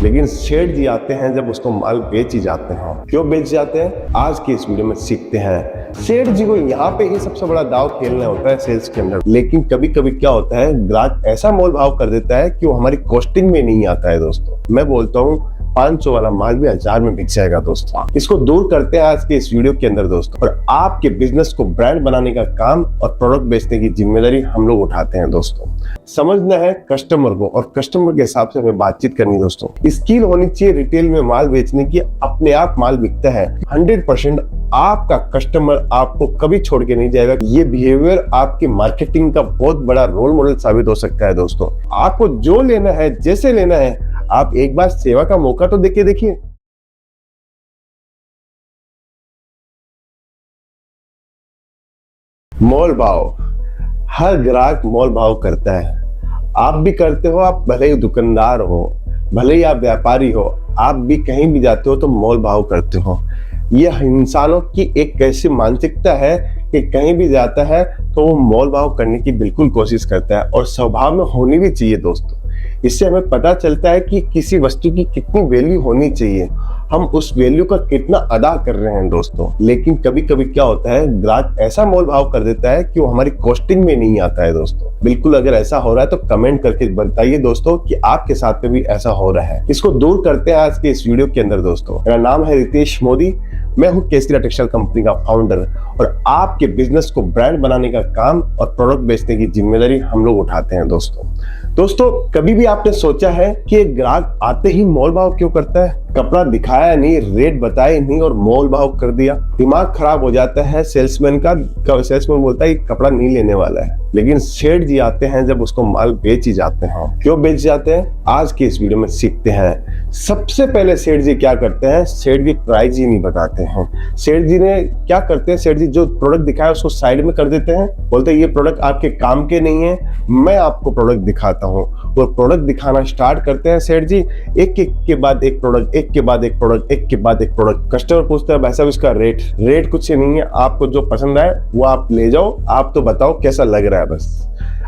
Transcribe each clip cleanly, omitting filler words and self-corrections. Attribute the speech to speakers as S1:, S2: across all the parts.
S1: लेकिन सेठ जी आते हैं जब उसको माल बेच ही जाते हैं। क्यों बेच जाते हैं, आज की इस वीडियो में सीखते हैं। सेठ जी को यहाँ पे ही सबसे बड़ा दाव खेलना होता है सेल्स के अंदर। लेकिन कभी कभी क्या होता है, ग्राहक ऐसा मोल भाव कर देता है कि वो हमारी कॉस्टिंग में नहीं आता है। दोस्तों मैं बोलता हूँ 500 वाला माल भी 1000 में बिक जाएगा। दोस्तों इसको दूर करते हैं आज के इस वीडियो के अंदर दोस्तों, और आपके बिजनेस को ब्रांड बनाने का काम और प्रोडक्ट बेचने की जिम्मेदारी हम लोग उठाते हैं। दोस्तों समझना है कस्टमर को, और कस्टमर के हिसाब से हमें बातचीत करनी। दोस्तों स्किल होनी चाहिए रिटेल में माल बेचने की। अपने आप माल बिकता है 100%। आपका कस्टमर आपको कभी छोड़ के नहीं जाएगा। ये बिहेवियर आपकी मार्केटिंग का बहुत बड़ा रोल मॉडल साबित हो सकता है। दोस्तों आपको जो लेना है, जैसे लेना है, आप एक बार सेवा का मौका तो देखिए। मोल भाव, हर ग्राहक मोल भाव करता है। आप भी करते हो, आप भले ही दुकानदार हो, भले ही आप व्यापारी हो, आप भी कहीं भी जाते हो तो मोल भाव करते हो। यह इंसानों की एक ऐसी मानसिकता है कि कहीं भी जाता है तो वो मोल भाव करने की बिल्कुल कोशिश करता है, और स्वभाव में होनी भी चाहिए। दोस्तों इससे हमें पता चलता है कि किसी वस्तु की कितनी वैल्यू होनी चाहिए, हम उस वैल्यू का कितना अदा कर रहे हैं। दोस्तों लेकिन कभी कभी क्या होता है, ग्राहक ऐसा मोल भाव कर देता है कि वो हमारी कॉस्टिंग में नहीं आता है। दोस्तों बिल्कुल अगर ऐसा हो रहा है तो कमेंट करके बताइए दोस्तों कि आपके साथ में भी ऐसा हो रहा है। इसको दूर करते हैं आज के इस वीडियो के अंदर। दोस्तों मेरा नाम है रितेश मोदी, मैं हूं केसरिया टेक्सटाइल कंपनी का फाउंडर, और आपके बिजनेस को ब्रांड बनाने का काम और प्रोडक्ट बेचने की जिम्मेदारी हम लोग उठाते हैं। दोस्तों कभी भी आपने सोचा है कि एक ग्राहक आते ही मोल भाव क्यों करता है? कपड़ा दिखाया नहीं, रेट बताए नहीं और मोल भाव कर दिया। दिमाग खराब हो जाता है सेल्समैन का। सेल्समैन बोलता है कपड़ा नहीं लेने वाला है, लेकिन सेठ जी आते हैं जब उसको माल बेच ही जाते हैं। क्यों बेच जाते हैं, आज की इस वीडियो में सीखते हैं। सबसे पहले सेठ जी क्या करते हैं, सेठ जी प्राइस ही नहीं बताते हैं। सेठ जी ने क्या करते हैं, सेठ जी जो प्रोडक्ट दिखाया उसको साइड में कर देते हैं, बोलते हैं ये प्रोडक्ट आपके काम के नहीं है, मैं आपको प्रोडक्ट दिखाता हूँ। और प्रोडक्ट दिखाना स्टार्ट करते हैं सेठ जी, एक के बाद एक प्रोडक्ट, एक के बाद एक प्रोडक्ट, एक के बाद एक प्रोडक्ट। कस्टमर पूछता है भाई साहब इसका रेट कुछ नहीं है, आपको जो पसंद आए वो आप ले जाओ, आप तो बताओ कैसा लग रहा है। बस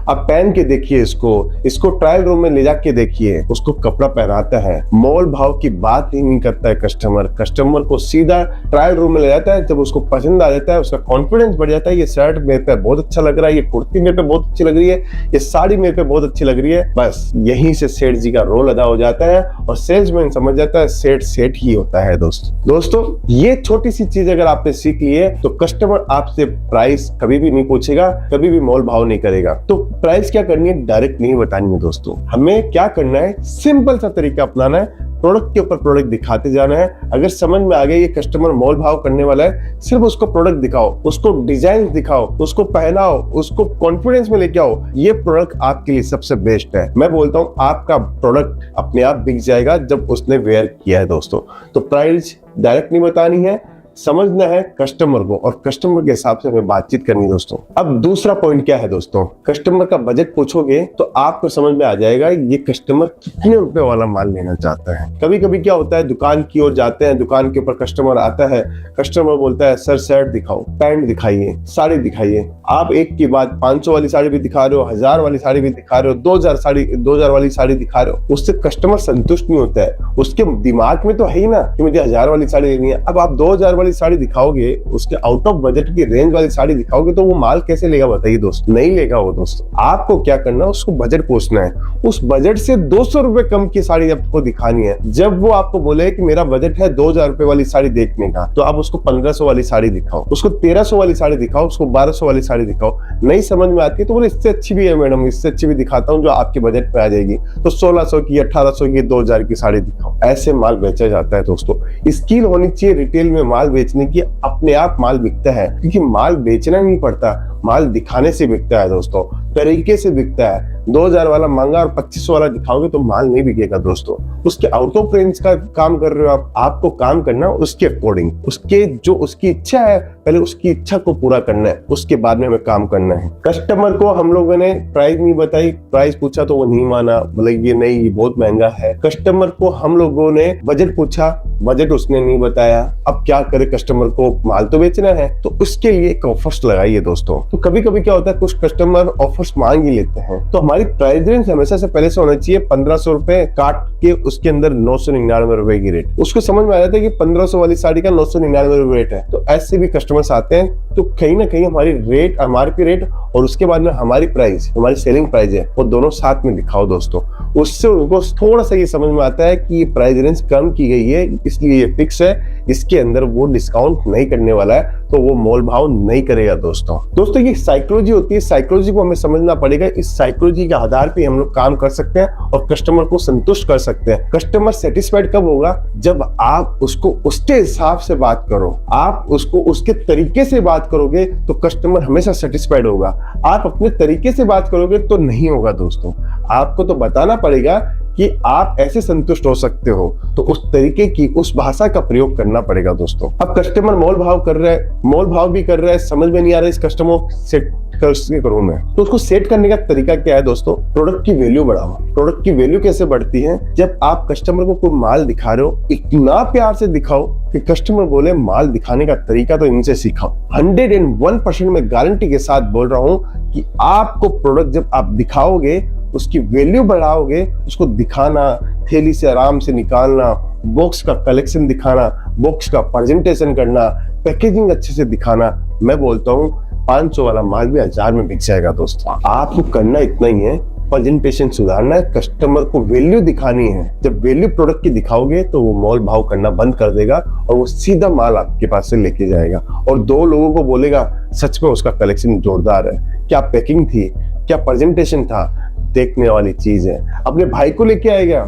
S1: आप पहन के देखिए, इसको ट्रायल रूम में ले जाके देखिए, उसको कपड़ा पहनाता है। मोल भाव की बात ही नहीं करता है कस्टमर को सीधा ट्रायल रूम में ले जाता है। जब उसको पसंद आ जाता है, उसका कॉन्फिडेंस बढ़ जाता है, ये शर्ट मेरे पे बहुत अच्छा लग रहा है, ये कुर्ती मेरे पे बहुत अच्छी लग रही है, ये साड़ी मेरे पे बहुत अच्छी लग रही है। बस यहीं से सेठ जी का रोल अदा हो जाता है, और सेल्समैन समझ जाता है सेठ ही होता है। दोस्तों ये छोटी सी चीज अगर आपने सीख ली है तो कस्टमर आपसे प्राइस कभी भी नहीं पूछेगा, कभी भी मोल भाव नहीं करेगा। तो प्राइस क्या करनी है, डायरेक्ट नहीं बतानी है। दोस्तों हमें क्या करना है, सिंपल सा तरीका अपनाना है, प्रोडक्ट के ऊपर प्रोडक्ट दिखाते जाना है। अगर समझ में आ गया ये कस्टमर मोल भाव करने वाला है, सिर्फ उसको प्रोडक्ट दिखाओ, उसको डिजाइन दिखाओ, उसको पहनाओ, उसको कॉन्फिडेंस में लेके आओ। ये प्रोडक्ट आपके लिए सबसे बेस्ट है। मैं बोलता हूँ आपका प्रोडक्ट अपने आप बिक जाएगा जब उसने वेयर किया है। दोस्तों तो प्राइस डायरेक्ट नहीं बतानी है, समझना है कस्टमर को, और कस्टमर के हिसाब से हमें बातचीत करनी। दोस्तों अब दूसरा पॉइंट क्या है, दोस्तों कस्टमर का बजट पूछोगे तो आपको समझ में आ जाएगा ये कस्टमर कितने रुपए वाला माल लेना चाहता है। कभी कभी क्या होता है, दुकान की ओर जाते हैं, दुकान के ऊपर कस्टमर आता है, कस्टमर बोलता है सर शर्ट दिखाओ, पैंट दिखाइए, साड़ी दिखाइए। आप एक की बात 500 वाली साड़ी भी दिखा रहे हो, 1000 वाली साड़ी भी दिखा रहे हो, 2000 वाली साड़ी दिखा रहे हो, उससे कस्टमर संतुष्ट नहीं होता है। उसके दिमाग में तो है ही ना कि मुझे 1000 वाली साड़ी लेनी है। अब आप 2000 वाली साड़ी दिखाओगे, उसके आउट ऑफ बजट की रेंज वाली साड़ी दिखाओगे तो वो माल कैसे लेगा बताइए दोस्तों, नहीं लेगा वो। दोस्तों आपको क्या करना है, उसको बजट पूछना है, उस बजट से 200 रुपए कम की साड़ी आपको दिखानी है। जब वो आपको बोले कि मेरा बजट है 2000 रुपए वाली साड़ी देखने का, तो आप उसको 1500 वाली साड़ी दिखाओ, उसको 1300 वाली साड़ी दिखाओ, उसको 1200 वाली साड़ी दिखाओ। नहीं समझ में आती है तो बोले इससे अच्छी भी है मैडम, इससे अच्छी भी दिखाता हूँ जो आपके बजट में आ जाएगी, तो 1600 की, 1800 की, 2000 की साड़ी दिखाओ। ऐसे माल बेचा जाता है। दोस्तों स्किल होनी चाहिए रिटेल में माल बेचने की। अपने आप माल बिकता है, क्योंकि माल बेचना नहीं पड़ता, माल दिखाने से बिकता है। दोस्तों तरीके से बिकता है। 2000 वाला महंगा और 2500 वाला दिखाओगे तो माल नहीं बिकेगा। दोस्तों उसके आउट ऑफ रेंज का काम कर रहे हो आप, आपको काम करना उसके अकॉर्डिंग, उसके जो उसकी इच्छा है, पहले उसकी इच्छा को पूरा करना है, उसके बाद में हमें काम करना है। कस्टमर को हम लोगों ने प्राइस नहीं बताई, प्राइस पूछा तो वो नहीं माना, बोले ये नहीं, ये बहुत महंगा है। कस्टमर को हम लोगों ने बजट पूछा, बजट उसने नहीं बताया। अब क्या करे, कस्टमर को माल तो बेचना है, तो उसके लिए एक ऑफर्स लगाइए। दोस्तों तो कभी कभी क्या होता है, कुछ कस्टमर ऑफर ऑफर्स मांग ही लेते हैं। तो हमारी प्राइस रेंज हमेशा से पहले से होना चाहिए 1500 रुपए काट के उसके अंदर 999 रुपए की रेट। उसको समझ में आ जाता है कि 1500 वाली साड़ी का 999 रुपए रेट है। तो ऐसे भी कस्टमर्स आते हैं, तो कहीं ना कहीं हमारी रेट, MRP रेट और उसके बाद में हमारी प्राइस, हमारी सेलिंग प्राइस है, वो दोनों साथ में दिखाओ दोस्तों। उससे उनको थोड़ा सा ये समझ में आता है कि ये प्राइस रेंज कम की गई है, इसलिए ये फिक्स है, इसके अंदर वो डिस्काउंट नहीं करने वाला है, तो वो मोल भाव नहीं करेगा दोस्तों। ये साइकोलॉजी होती है, साइकोलॉजी को हमें समझना पड़ेगा। इस साइकोलॉजी के आधार पे हम लोग काम कर सकते हैं और कस्टमर को संतुष्ट कर सकते हैं। कस्टमर सेटिस्फाइड कब होगा? जब आप उसको उसके हिसाब से बात करो, आप उसको उसके तरीके से बात करोगे तो कस्टमर हमेशा सेटिस्फाइड होगा। आप अपने तरीके से बात करोगे तो नहीं होगा दोस्तों। आपको तो बताना पड़ेगा कि आप ऐसे संतुष्ट हो सकते हो, तो उस तरीके की, उस भाषा का प्रयोग करना पड़ेगा दोस्तों। अब कस्टमर मोल भाव कर रहा है, मोल भाव भी कर रहा है, समझ में नहीं आ रहा है इस कस्टमर को सेट कैसे करूं मैं, तो उसको सेट करने का तरीका क्या है दोस्तों? प्रोडक्ट की वैल्यू बढ़ाओ। प्रोडक्ट की वैल्यू कैसे बढ़ती है? जब आप कस्टमर को कोई माल दिखा रहे हो, इतना प्यार से दिखाओ कि कस्टमर बोले माल दिखाने का तरीका तो इनसे सीखो। 101% में गारंटी के साथ बोल रहा हूं कि आपको प्रोडक्ट जब आप दिखाओगे, उसकी वैल्यू बढ़ाओगे, उसको दिखाना, थैली से आराम से निकालना, बॉक्स का कलेक्शन दिखाना, बॉक्स का प्रेजेंटेशन करना, पैकेजिंग अच्छे से दिखाना, मैं बोलता हूँ 500 वाला माल भी 1000 में बिक जाएगा दोस्तों। आपको करना इतना ही है, प्रेजेंटेशन सुधारना है, कस्टमर को वैल्यू दिखानी है। जब वैल्यू प्रोडक्ट की दिखाओगे तो वो मोल भाव करना बंद कर देगा और वो सीधा माल आपके पास से लेके जाएगा और 2 लोगों को बोलेगा सच में उसका कलेक्शन जोरदार है, क्या पैकिंग थी, क्या प्रेजेंटेशन था। देखने वाली चीज है। अपने भाई को लेके आएगा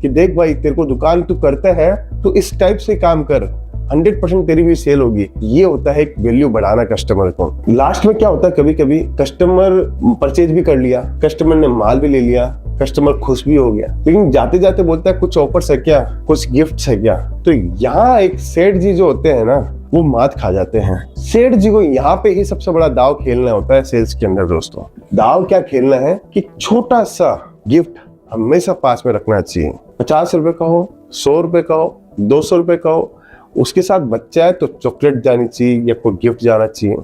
S1: कि देख भाई, तेरे को दुकान तू करता है तो इस टाइप से काम कर, 100% तेरी भी सेल होगी। ये होता है एक वैल्यू बढ़ाना कस्टमर को। लास्ट में क्या होता है, कभी कभी कस्टमर परचेज भी कर लिया, कस्टमर ने माल भी ले लिया, कस्टमर खुश भी हो गया, लेकिन जाते जाते बोलता है कुछ ऑफर्स है क्या, कुछ गिफ्ट है क्या। तो यहाँ एक सेठ जी जो होते हैं ना, वो मात खा जाते हैं। सेठ जी को यहाँ पे ही सबसे बड़ा दाव खेलना होता है सेल्स के अंदर दोस्तों। दाव क्या खेलना है कि छोटा सा गिफ्ट हमेशा पास में रखना चाहिए। 50 रुपए का हो, 100 रुपए का हो, 200 रुपए का हो, उसके साथ बच्चा है तो चॉकलेट जानी चाहिए या कोई गिफ्ट जाना चाहिए।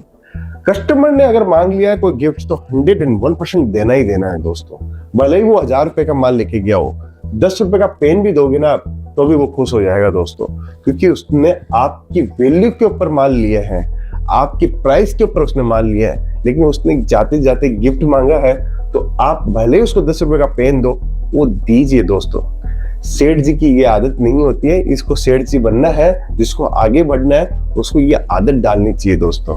S1: कस्टमर ने अगर मांग लिया है कोई गिफ्ट तो 101% देना ही देना है दोस्तों। भले ही वो 1000 रुपए का माल लेके गया हो, 10 रुपए का पेन भी दोगे ना तो भी वो खुश हो जाएगा दोस्तों, क्योंकि उसने आपकी वैल्यू के ऊपर माल लिया है, आपकी प्राइस के ऊपर उसने माल लिया है। लेकिन उसने जाते जाते गिफ्ट मांगा है तो आप भले ही उसको 10 रुपए का पेन दो, वो दीजिए दोस्तों। सेठ जी की ये आदत नहीं होती है। इसको सेठ जी बनना है, जिसको आगे बढ़ना है उसको ये आदत डालनी चाहिए दोस्तों।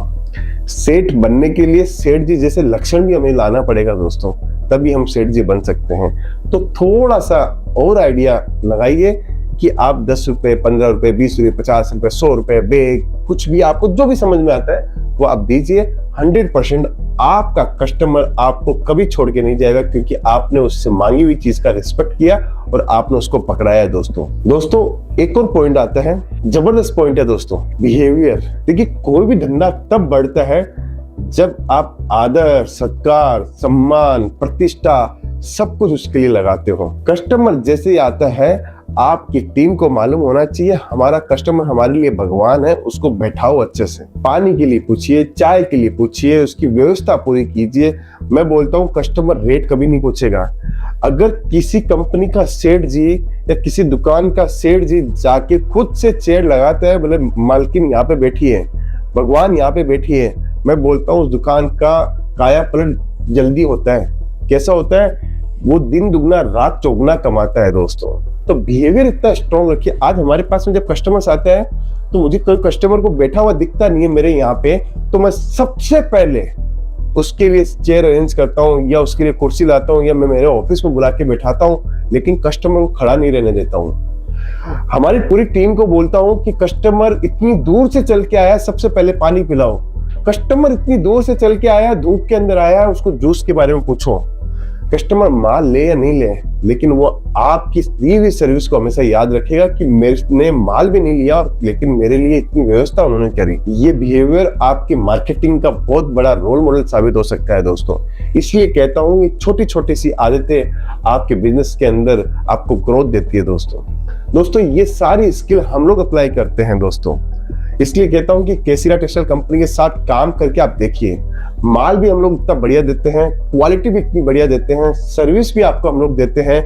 S1: सेठ बनने के लिए सेठ जी जैसे लक्षण भी हमें लाना पड़ेगा दोस्तों, तभी हम सेठ जी बन सकते हैं। तो थोड़ा सा और आइडिया लगाइए कि आप 10 रुपए, 15 रुपए, 20 रुपए, 50 रुपए, 100 रुपए, बैग, कुछ भी आपको जो भी समझ में आता है वो आप दीजिए। 100% आपका कस्टमर आपको कभी छोड़ के नहीं जाएगा, क्योंकि आपने उससे मांगी हुई चीज का रिस्पेक्ट किया और आपने उसको पकड़ाया है दोस्तों। एक और पॉइंट आता है, जबरदस्त पॉइंट है दोस्तों, बिहेवियर। देखिए कोई भी धंधा तब बढ़ता है जब आप आदर, सत्कार, सम्मान, प्रतिष्ठा सब कुछ उसके लिए लगाते हो। कस्टमर जैसे ही आता है, आपकी टीम को मालूम होना चाहिए हमारा कस्टमर हमारे लिए भगवान है, उसको बैठाओ अच्छे से, पानी के लिए पूछिए, चाय के लिए पूछिए, उसकी व्यवस्था पूरी कीजिए। मैं बोलता हूँ कस्टमर रेट कभी नहीं पूछेगा। अगर किसी कंपनी का सेठ जी या किसी दुकान का सेठ जी जाके खुद से चेयर लगाता है, बोले मालकिन यहाँ पे बैठी है, भगवान यहाँ पे बैठी है, मैं बोलता हूँ उस दुकान का काया पलट जल्दी होता है। कैसा होता है? वो दिन दुगना रात चौगुना कमाता है दोस्तों। तो बिहेवियर इतना स्ट्रॉन्ग रखिए। आज हमारे पास में जब कस्टमर्स आते हैं तो मुझे कोई कस्टमर को बैठा हुआ दिखता नहीं है मेरे यहाँ पे, तो मैं सबसे पहले उसके लिए चेयर अरेंज करता हूँ या उसके लिए कुर्सी लाता हूँ या मैं मेरे ऑफिस में बुला के बैठाता हूँ, लेकिन कस्टमर को खड़ा नहीं रहने देता हूँ। हमारी पूरी टीम को बोलता हूँ कि कस्टमर इतनी दूर से चल के आया, सबसे पहले पानी पिलाओ। कस्टमर इतनी दूर से चल के आया, धूप के अंदर आया, उसको जूस के बारे में पूछो। कस्टमर माल ले या नहीं ले, लेकिन वो आपकी दी हुई सर्विस को हमेशा याद रखेगा कि मेरे माल भी नहीं लिया लेकिन मेरे लिए इतनी व्यवस्था उन्होंने करी। ये बिहेवियर आपकी मार्केटिंग का बहुत बड़ा रोल मॉडल साबित हो सकता है दोस्तों। इसलिए कहता हूँ कि छोटी छोटी सी आदतें आपके बिजनेस के अंदर आपको ग्रोथ देती है दोस्तों। ये सारी स्किल हम लोग अप्लाई करते हैं दोस्तों। इसलिए कहता हूं कि केसीरा टेक्सटाइल कंपनी के साथ काम करके आप देखिए, माल भी हम लोग इतना बढ़िया देते हैं, क्वालिटी भी इतनी बढ़िया देते हैं, सर्विस भी आपको हम लोग देते हैं।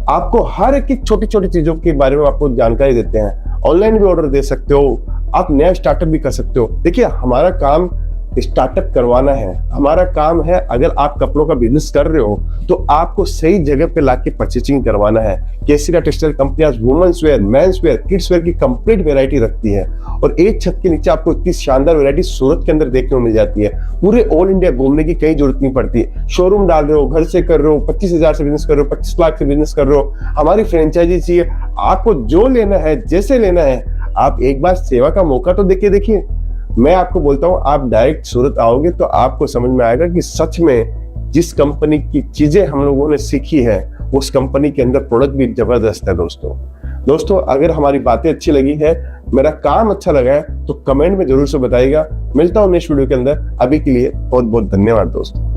S1: आपको हर एक छोटी छोटी चीजों के बारे में आपको जानकारी देते हैं। ऑनलाइन भी ऑर्डर दे सकते हो, आप नया स्टार्टअप भी कर सकते हो। देखिए, हमारा काम स्टार्टअप करवाना है, हमारा काम है। अगर आप कपड़ों का बिजनेस कर रहे हो तो आपको सही जगह पे लाके परचेसिंग करवाना है। केसीरा टेक्सटाइल कंपनी आज women's wear, men's wear, kids wear की कंप्लीट वैरायटी रखती है और एक छत के नीचे आपको इतनी शानदार वैरायटी सूरत के अंदर देखने को मिल जाती है। पूरे ऑल इंडिया घूमने की कहीं जरूरत नहीं पड़ती। शोरूम डाल रहे हो, घर से कर रहे हो, 25,000 से बिजनेस कर रहे हो, 25 लाख से बिजनेस कर रहे हो, हमारी फ्रेंचाइजी चाहिए। आपको जो लेना है, जैसे लेना है, आप एक बार सेवा का मौका तो देखिए। मैं आपको बोलता हूं, आप डायरेक्ट सूरत आओगे तो आपको समझ में आएगा कि सच में जिस कंपनी की चीजें हम लोगों ने सीखी है उस कंपनी के अंदर प्रोडक्ट भी जबरदस्त है। दोस्तों अगर हमारी बातें अच्छी लगी है, मेरा काम अच्छा लगा है तो कमेंट में जरूर से बताइएगा। मिलता हूं नेक्स्ट वीडियो के अंदर। अभी के लिए बहुत बहुत धन्यवाद दोस्तों।